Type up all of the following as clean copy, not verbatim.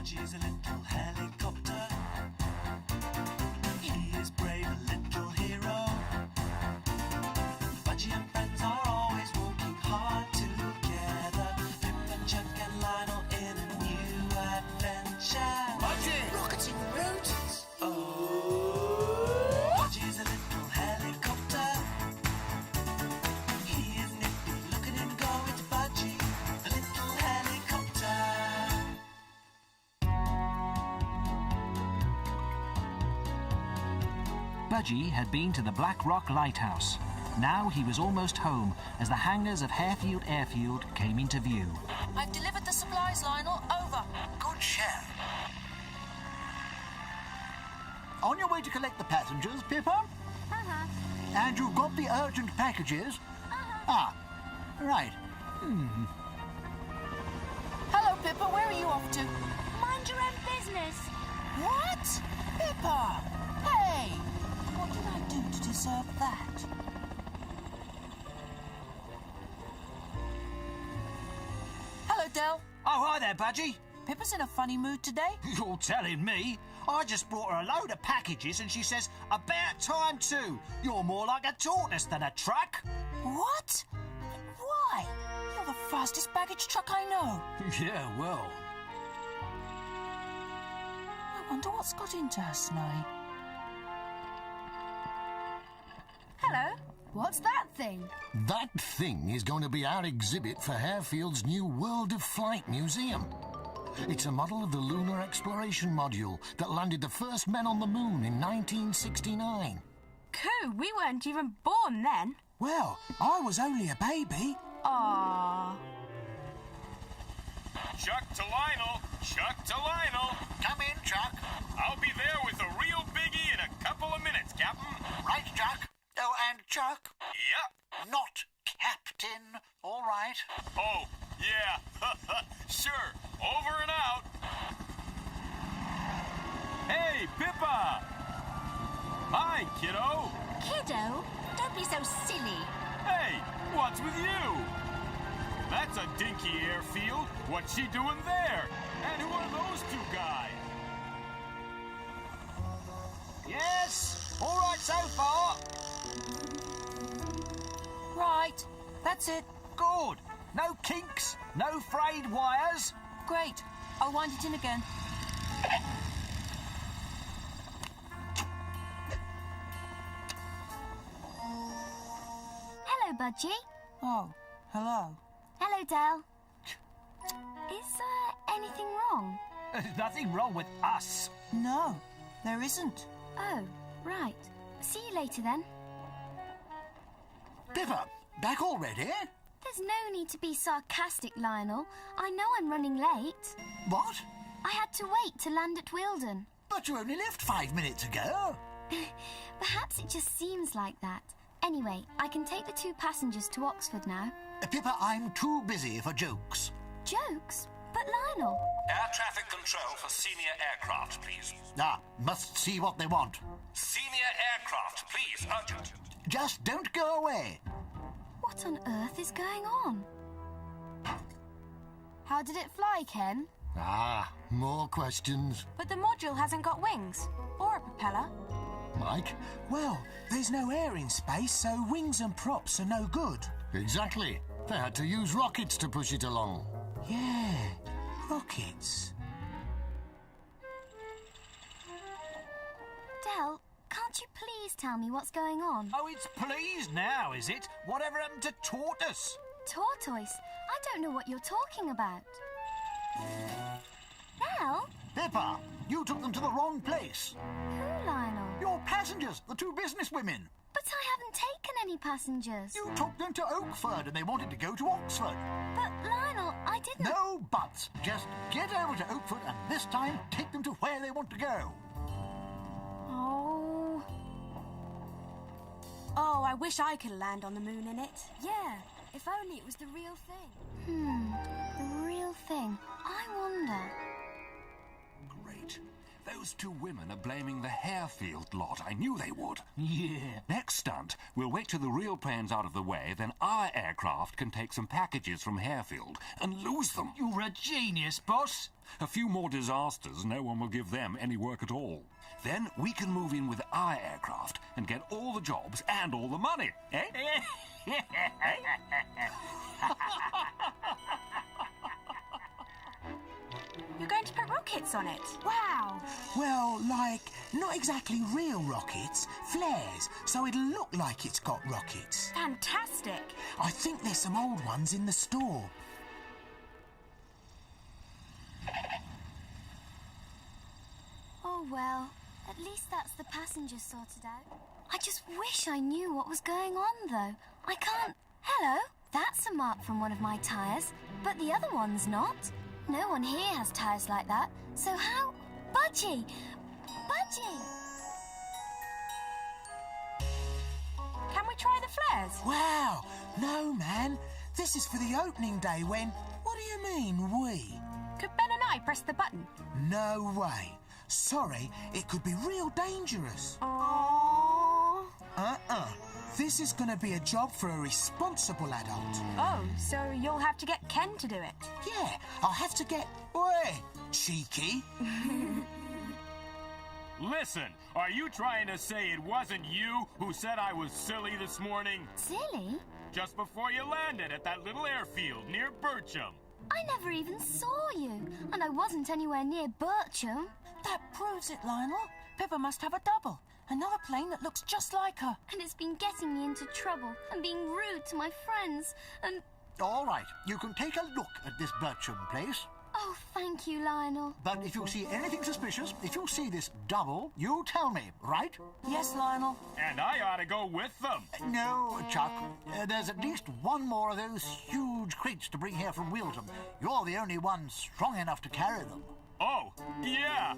Budgie's a little helicopter. He is brave, a little hero. Budgie and friends are always working hard together. Pip and Chuck and Lionel in a new adventure. Budgie! Rocketing rotors! Oh! Budgie's a little helicopter. He is nifty, look at him go, it's Budgie, a little helicopter. Budgie had been to the Black Rock Lighthouse. Now he was almost home as the hangars of Harefield Airfield came into view. I've delivered the supplies, Lionel. Over. Good shout. On your way to collect the passengers, Pippa? Uh-huh. And you've got the urgent packages? Ah, right. Hello, Pippa. Where are you off to? Mind your own business. What? Pippa! Hey! What did I do to deserve that? Hello, Del. Oh, hi there, Budgie. Pippa's in a funny mood today. You're telling me? I just brought her a load of packages and she says, about time too. You're more like a tortoise than a truck. What? Why? You're the fastest baggage truck I know. Yeah, well. I wonder what's got into her, Snowy. Hello. What's that thing? That thing is going to be our exhibit for Harefield's new World of Flight Museum. It's a model of the Lunar Exploration Module that landed the first men on the moon in 1969. Coo, we weren't even born then. Well, I was only a baby. Aww. Chuck to Lionel! Chuck to Lionel! Come in, Chuck. I'll be there with a real biggie in a couple of minutes, Captain. Right, Chuck. Oh, and Chuck. Yep. Not Captain. All right. Oh, yeah. Sure. Over and out. Hey, Pippa! Hi, kiddo. Kiddo, don't be so silly. Hey, what's with you? That's a dinky airfield. What's she doing there? And who are those two guys? Yes, all right so far. Right. That's it. Good. No kinks, no frayed wires. Great. I'll wind it in again. Hello, Budgie. Oh, hello. Hello, Del. Is anything wrong? There's nothing wrong with us. No, there isn't. Oh, right. See you later then. Pippa, back already? There's no need to be sarcastic, Lionel. I know I'm running late. What? I had to wait to land at Wilden. But you only left 5 minutes ago. Perhaps it just seems like that. Anyway, I can take the 2 passengers to Oxford now. Pippa, I'm too busy for jokes. Jokes? But Lionel... Air traffic control for senior aircraft, please. Ah, must see what they want. Senior aircraft, please, urgent. Just don't go away. What on earth is going on? How did it fly, Ken? Ah, more questions. But the module hasn't got wings. Or a propeller. Mike? Well, there's no air in space, so wings and props are no good. Exactly. They had to use rockets to push it along. Yeah, rockets. Del, can't you please tell me what's going on? Oh, it's please now, is it? Whatever happened to tortoise? Tortoise? I don't know what you're talking about. Del? Pippa, you took them to the wrong place. Who, Lionel? Your passengers, the 2 businesswomen. But I haven't taken any passengers. You took them to Oakford and they wanted to go to Oxford. But, Lionel, I didn't... No buts. Just get over to Oakford and this time take them to where they want to go. Oh... Oh, I wish I could land on the moon in it. Yeah, if only it was the real thing. The real thing. I wonder... Great. Those Those two women are blaming the Harefield lot. I knew they would. Yeah. Next stunt, we'll wait till the real plane's out of the way, then our aircraft can take some packages from Harefield and lose them. You're a genius, boss. A few more disasters, no one will give them any work at all. Then we can move in with our aircraft and get all the jobs and all the money, eh? You're going to put rockets on it? Wow! Well, like, not exactly real rockets, flares, so it'll look like it's got rockets. Fantastic! I think there's some old ones in the store. Oh well, at least that's the passengers sorted out. I just wish I knew what was going on, though. I can't... Hello? That's a mark from one of my tyres, but the other one's not. No one here has tyres like that, so how... Budgie! Budgie! Can we try the flares? Wow! No, man. This is for the opening day when... What do you mean, we? Could Ben and I press the button? No way. Sorry, it could be real dangerous. Aww. This is going to be a job for a responsible adult. Oh, so you'll have to get Ken to do it? Yeah, I'll have to get... Oi, cheeky. Listen, are you trying to say it wasn't you who said I was silly this morning? Silly? Just before you landed at that little airfield near Bircham. I never even saw you, and I wasn't anywhere near Bircham. That proves it, Lionel. Pippa must have a double. Another plane that looks just like her. And it's been getting me into trouble and being rude to my friends and... All right, you can take a look at this Bircham place. Oh, thank you, Lionel. But if you see anything suspicious, if you see this double, you tell me, right? Yes, Lionel. And I ought to go with them. No, Chuck. There's at least one more of those huge crates to bring here from Wheelton. You're the only one strong enough to carry them. Oh, yeah.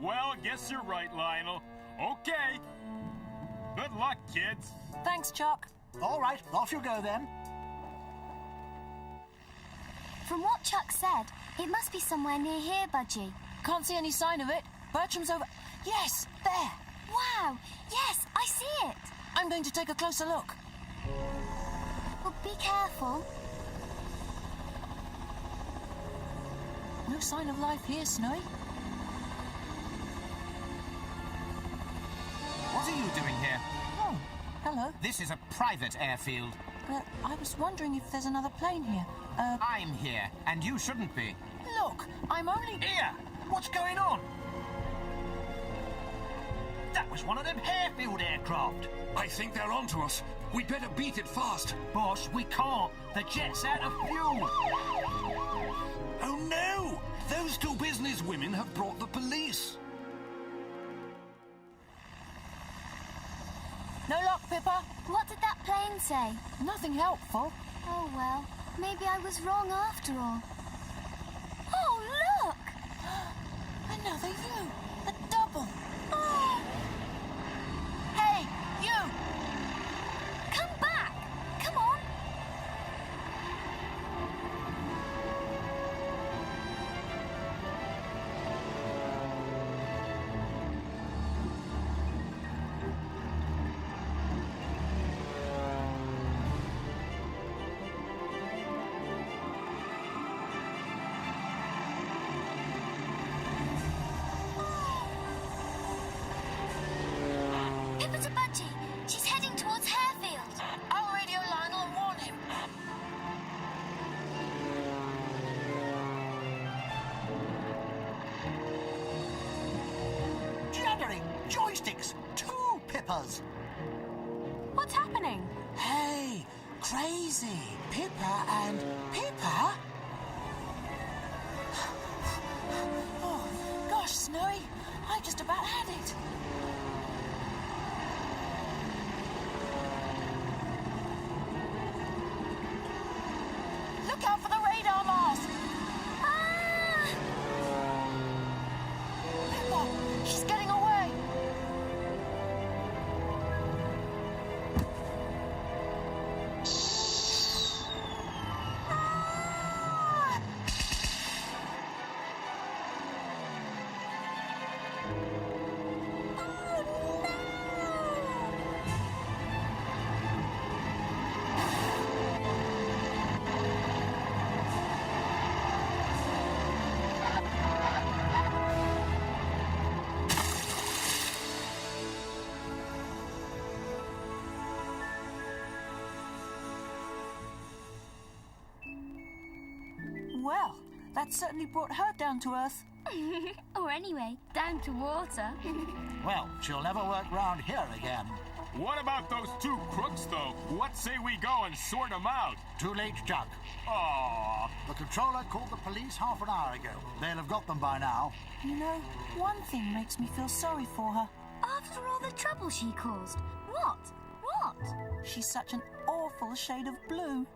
Well, guess you're right, Lionel. Okay. Good luck, kids. Thanks, Chuck. All right, off you go then. From what Chuck said, it must be somewhere near here, Budgie. Can't see any sign of it. Bircham's over... Yes, there. Wow, yes, I see it. I'm going to take a closer look. Well, be careful. No sign of life here, Snowy. What are you doing here? Oh, hello. This is a private airfield. I was wondering if there's another plane here. I'm here, and you shouldn't be. Look, I'm only... Here! What's going on? That was one of them Harefield aircraft. I think they're onto us. We'd better beat it fast. Boss, we can't. The jet's out of fuel. Oh, no! Those two business women have brought the police. No luck, Pippa. What did that plane say? Nothing helpful. Oh, well, maybe I was wrong after all. Oh, look! Another you. A double. Oh! Hey, you! Come back! Come on! Pippa to Budgie. She's heading towards Harefield. I'll radio Lionel and warn him. Jabbering joysticks, 2 Pippas. What's happening? Hey, crazy. Pippa and Pippa? Oh, gosh, Snowy. I just about had it. Look out for the radar mask! Ah! Pippa, she's getting away. Ah! That certainly brought her down to earth. Or anyway, down to water. Well, she'll never work round here again. What about those two crooks, though? What say we go and sort them out? Too late, Chuck. Aww. The controller called the police half an hour ago. They'll have got them by now. You know, one thing makes me feel sorry for her. After all the trouble she caused. What? What? She's such an awful shade of blue.